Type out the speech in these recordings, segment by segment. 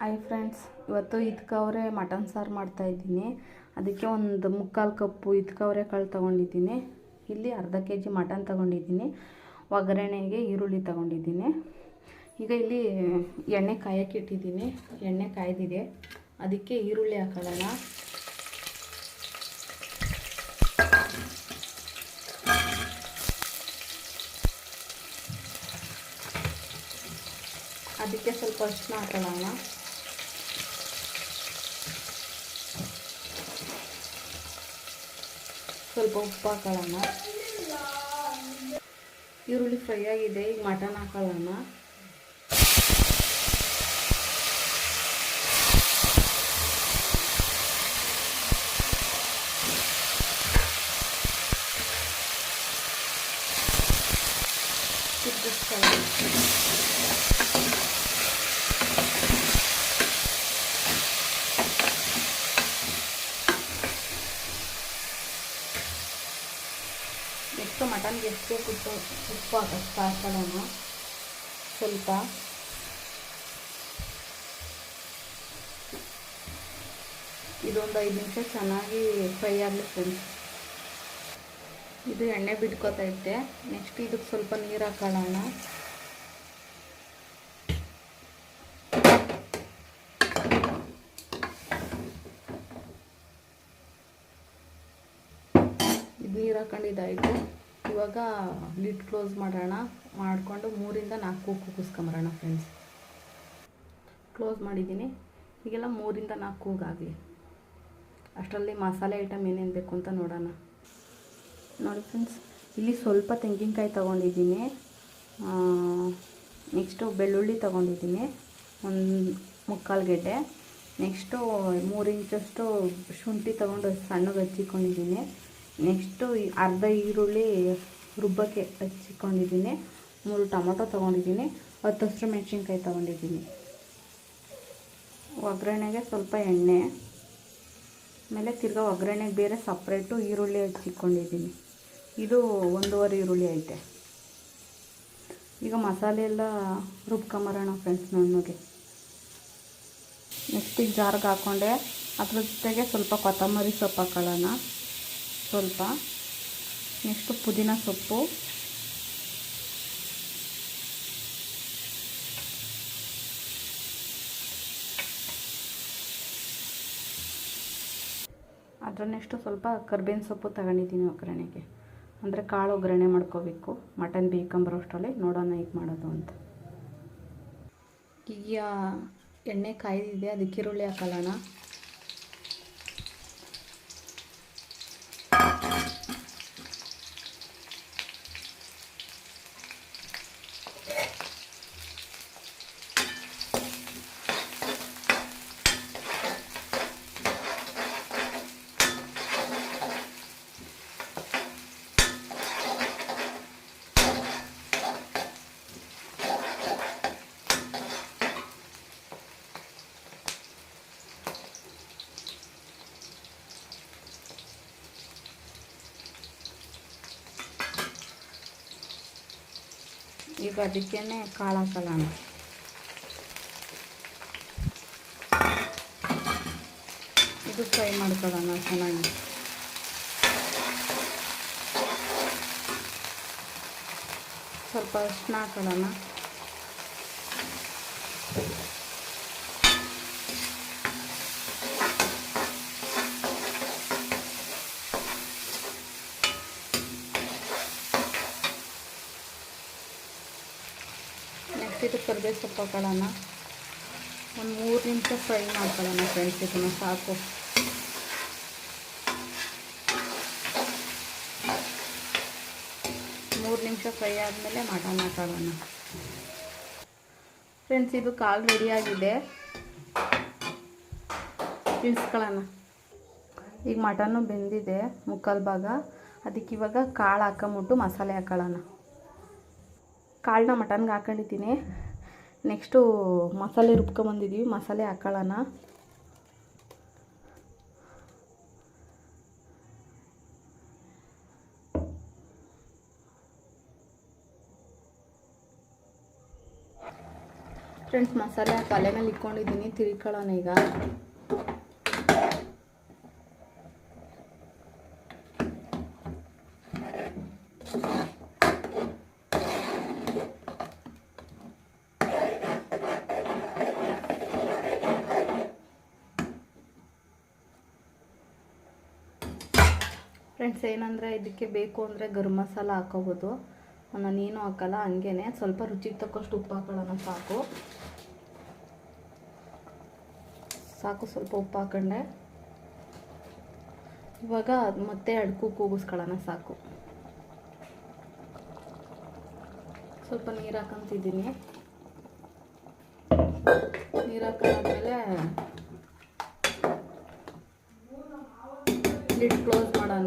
Hi friends, ಇವತ್ತು ಇದ್ಕವರೆ mutton ಸಾರು ಮಾಡ್ತಾಯಿದ್ದೀನಿ. ಅದಕ್ಕೆ ಒಂದು ಮುಕ್ಕಾಲು ಕಪ್ಪು ಇದ್ಕವರೆ ಕಾಳು ತೊಗೊಂಡಿದ್ದೀನಿ. ಇಲ್ಲಿ ಅರ್ಧ ಕೆಜಿ ಮಟನ್ ತೊಗೊಂಡಿದ್ದೀನಿ. ಒಗ್ಗರಣೆಗೆ ಈರುಳ್ಳಿ ತೊಗೊಂಡಿದ್ದೀನಿ. ಈಗ ಇಲ್ಲಿ ಎಣ್ಣೆ ಕಾಯಕ್ಕೆ ಇಟ್ಟಿದ್ದೀನಿ. ಎಣ್ಣೆ ಕಾಯ್ದಿದೆ, ಅದಕ್ಕೆ ಈರುಳ್ಳಿ ಹಾಕೊಳ್ಳೋಣ. ಅದಕ್ಕೆ ಸ್ವಲ್ಪ ಅರಿಶಿನ ಹಾಕೊಳ್ಳೋಣ. ಸ್ವಲ್ಪ ಉಪ್ಪು ಹಾಕೊಳ್ಳೋಣ. ಈರುಳ್ಳಿ ಫ್ರೈ ಆಗಿದೆ, ಈಗ ಮಟನ್ ಹಾಕೊಳ್ಳೋಣ. ನೆಕ್ಸ್ಟ್ ಮಟನ್ಗೆ ಎಷ್ಟು ಉಪ್ಪು ಹಾಕೊಳ್ಳೋಣ. ಸ್ವಲ್ಪ ಇದೊಂದು 5 ನಿಮಿಷ ಚೆನ್ನಾಗಿ ಫ್ರೈ ಆಗಲಿ ಫ್ರೆಂಡ್ಸ್. ಇದು ಎಣ್ಣೆ ಬಿಟ್ಕೋತೈತೆ. ನೆಕ್ಸ್ಟ್ ಇದಕ್ಕೆ ಸ್ವಲ್ಪ ನೀರು ಹಾಕೊಳ್ಳೋಣ. ಇದು ನೀರು ಹಾಕೊಂಡಿದ್ದಾಯಿತು. ಇವಾಗ ಲಿಡ್ ಕ್ಲೋಸ್ ಮಾಡೋಣ. ಮಾಡಿಕೊಂಡು 3 ರಿಂದ 4 ಕೂಗಿಸ್ಕೊಂಬರೋಣ ಫ್ರೆಂಡ್ಸ್. ಕ್ಲೋಸ್ ಮಾಡಿದ್ದೀನಿ. ಈಗೆಲ್ಲ 3 ರಿಂದ 4 ಕೂಗಾಗಲಿ. ಅಷ್ಟರಲ್ಲಿ ಮಸಾಲೆ ಐಟಮ್ ಏನೇನು ಬೇಕು ಅಂತ ನೋಡೋಣ. ನೋಡಿ ಫ್ರೆಂಡ್ಸ್, ಇಲ್ಲಿ ಸ್ವಲ್ಪ ತೆಂಗಿನಕಾಯಿ ತೊಗೊಂಡಿದ್ದೀನಿ. ನೆಕ್ಸ್ಟು ಬೆಳ್ಳುಳ್ಳಿ ತೊಗೊಂಡಿದ್ದೀನಿ, ಒಂದು ಮುಕ್ಕಾಲು ಗೆಡ್ಡೆ. ನೆಕ್ಸ್ಟು 3 ಇಂಚಷ್ಟು ಶುಂಠಿ ತೊಗೊಂಡು ಸಣ್ಣಗೆ ಹಚ್ಚಿಕೊಂಡಿದ್ದೀನಿ. ನೆಕ್ಸ್ಟು ಅರ್ಧ ಈರುಳ್ಳಿ ರುಬ್ಬಕ್ಕೆ ಹಚ್ಚಿಕೊಂಡಿದ್ದೀನಿ. 3 ಟೊಮೊಟೊ ತೊಗೊಂಡಿದ್ದೀನಿ. 10 ಹಸಿರು ಮೆಣಸಿನ್ಕಾಯಿ ತೊಗೊಂಡಿದ್ದೀನಿ. ಒಗ್ಗರಣೆಗೆ ಸ್ವಲ್ಪ ಎಣ್ಣೆ, ಆಮೇಲೆ ತಿರ್ಗಾ ಒಗ್ಗರಣೆಗೆ ಬೇರೆ ಸಪ್ರೇಟು ಈರುಳ್ಳಿ ಹಚ್ಚಿಕೊಂಡಿದ್ದೀನಿ. ಇದು 1.5 ಈರುಳ್ಳಿ ಐತೆ. ಈಗ ಮಸಾಲೆ ಎಲ್ಲ ರುಬ್ಕೊಂಬರೋಣ ಫ್ರೆಂಡ್ಸ್ ನುಣ್ಣಗೆ. ನೆಕ್ಸ್ಟ್ ಈಗ ಜಾರ್ಗೆ ಹಾಕ್ಕೊಂಡೆ. ಅದ್ರ ಜೊತೆಗೆ ಸ್ವಲ್ಪ ಕೊತ್ತಂಬರಿ ಸೊಪ್ಪು ಹಾಕೊಳ್ಳೋಣ, ಸ್ವಲ್ಪ. ನೆಕ್ಸ್ಟು ಪುದೀನ ಸೊಪ್ಪು, ಅದರ ನೆಕ್ಸ್ಟು ಸ್ವಲ್ಪ ಕರ್ಬೇವಿನ ಸೊಪ್ಪು ತಗೊಂಡಿದ್ದೀನಿ ಒಗ್ಗರಣೆಗೆ. ಅಂದರೆ ಕಾಳು ಒಗ್ಗರಣೆ ಮಾಡ್ಕೋಬೇಕು. ಮಟನ್ ಬೇಕಂಬರೋಷ್ಟರಲ್ಲಿ ನೋಡೋಣ ಈಗ ಮಾಡೋದು ಅಂತ. ಈಗ ಎಣ್ಣೆ ಕಾಯ್ದಿದೆ, ಅದಕ್ಕೆ ಈರುಳ್ಳಿ ಹಾಕೊಳ್ಳೋಣ. ಈಗ ಅದಕ್ಕೇ ಕಾಳು ಹಾಕೊಳ್ಳೋಣ. ಇದು ಫ್ರೈ ಮಾಡ್ಕೊಳ್ಳೋಣ ಚೆನ್ನಾಗಿ. ಸ್ವಲ್ಪ ಅರಿಶಿನ ಹಾಕೊಳ್ಳೋಣ. ಇದು ಕರಿಬೇವು ಸೊಪ್ಪು ಹಾಕೊಳ್ಳೋಣ. ಒಂದು 3 ನಿಮಿಷ ಫ್ರೈ ಮಾಡ್ಕೊಳ್ಳೋಣ ಫ್ರೆಂಡ್ಸ್. ಇದನ್ನು ಸಾಕು. ಮೂರು ನಿಮಿಷ ಫ್ರೈ ಆದಮೇಲೆ ಮಟನ್ ಹಾಕೊಳ್ಳೋಣ ಫ್ರೆಂಡ್ಸ್. ಇದು ಕಾಳು ರೆಡಿಯಾಗಿದೆ, ಇಳಿಸ್ಕೊಳ್ಳೋಣ. ಈಗ ಮಟನ್ನು ಬೆಂದಿದೆ ಮುಕ್ಕಾಲು ಭಾಗ. ಅದಕ್ಕೆ ಇವಾಗ ಕಾಳು ಹಾಕೊಂಬಿಟ್ಟು ಮಸಾಲೆ ಹಾಕೊಳ್ಳೋಣ. ಕಾಳನ್ನ ಮಟನ್ಗೆ ಹಾಕೊಂಡಿದ್ದೀನಿ. ನೆಕ್ಸ್ಟು ಮಸಾಲೆ ರುಬ್ಕೊಂಬಂದಿದ್ದೀವಿ, ಮಸಾಲೆ ಹಾಕೊಳ್ಳೋಣ. ಫ್ರೆಂಡ್ಸ್, ಮಸಾಲೆ ಒಲೆ ಮೇಲೆ ಇಟ್ಕೊಂಡಿದ್ದೀನಿ, ತಿರ್ಕೊಳ್ಳೋಣ ಈಗ. ಫ್ರೆಂಡ್ಸ್, ಏನಂದರೆ ಇದಕ್ಕೆ ಬೇಕು ಅಂದರೆ ಗರಂ ಮಸಾಲ ಹಾಕೋಬೋದು. ನಾನೇನು ಹಾಕಲ್ಲ, ಹಂಗೇ ಸ್ವಲ್ಪ ರುಚಿಗೆ ತಕ್ಕಷ್ಟು ಉಪ್ಪು ಹಾಕೊಳ್ಳೋಣ. ಸಾಕು ಸ್ವಲ್ಪ ಉಪ್ಪು ಹಾಕೊಂಡೆ. ಇವಾಗ ಮತ್ತೆ ಅಡ್ಕು ಕೂಗಿಸ್ಕೊಳ್ಳೋಣ. ಸಾಕು, ಸ್ವಲ್ಪ ನೀರು ಹಾಕೊಂತಿದ್ದೀನಿ. ನೀರು ಹಾಕೊಂಡ್ಮೇಲೆ ಲಿಡ್ ಕ್ಲೋಸ್ ಮಾಡೋಣ.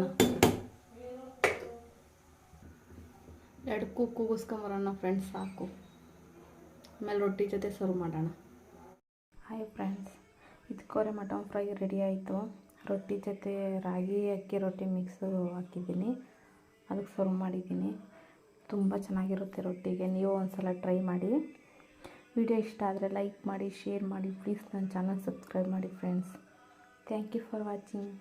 ಕೂಗಿಸ್ಕೊಂಬರೋಣ ಫ್ರೆಂಡ್ಸ್. ಸಾಕು, ಆಮೇಲೆ ರೊಟ್ಟಿ ಜೊತೆ ಸರ್ವ್ ಮಾಡೋಣ. ಹಾಯ್ ಫ್ರೆಂಡ್ಸ್, ಇಟ್ಕೊರೆ ಮಟನ್ ಫ್ರೈ ರೆಡಿ ಆಯಿತು. ರೊಟ್ಟಿ ಜೊತೆ ರಾಗಿ ಅಕ್ಕಿ ರೊಟ್ಟಿ ಮಿಕ್ಸು ಹಾಕಿದ್ದೀನಿ, ಅದಕ್ಕೆ ಸರ್ವ್ ಮಾಡಿದ್ದೀನಿ. ತುಂಬ ಚೆನ್ನಾಗಿರುತ್ತೆ ರೊಟ್ಟಿಗೆ. ನೀವು ಒಂದ್ಸಲ ಟ್ರೈ ಮಾಡಿ. ವಿಡಿಯೋ ಇಷ್ಟ ಆದರೆ ಲೈಕ್ ಮಾಡಿ, ಶೇರ್ ಮಾಡಿ. ಪ್ಲೀಸ್ ನನ್ನ ಚಾನಲ್ ಸಬ್ಸ್ಕ್ರೈಬ್ ಮಾಡಿ friends. Thank you for watching.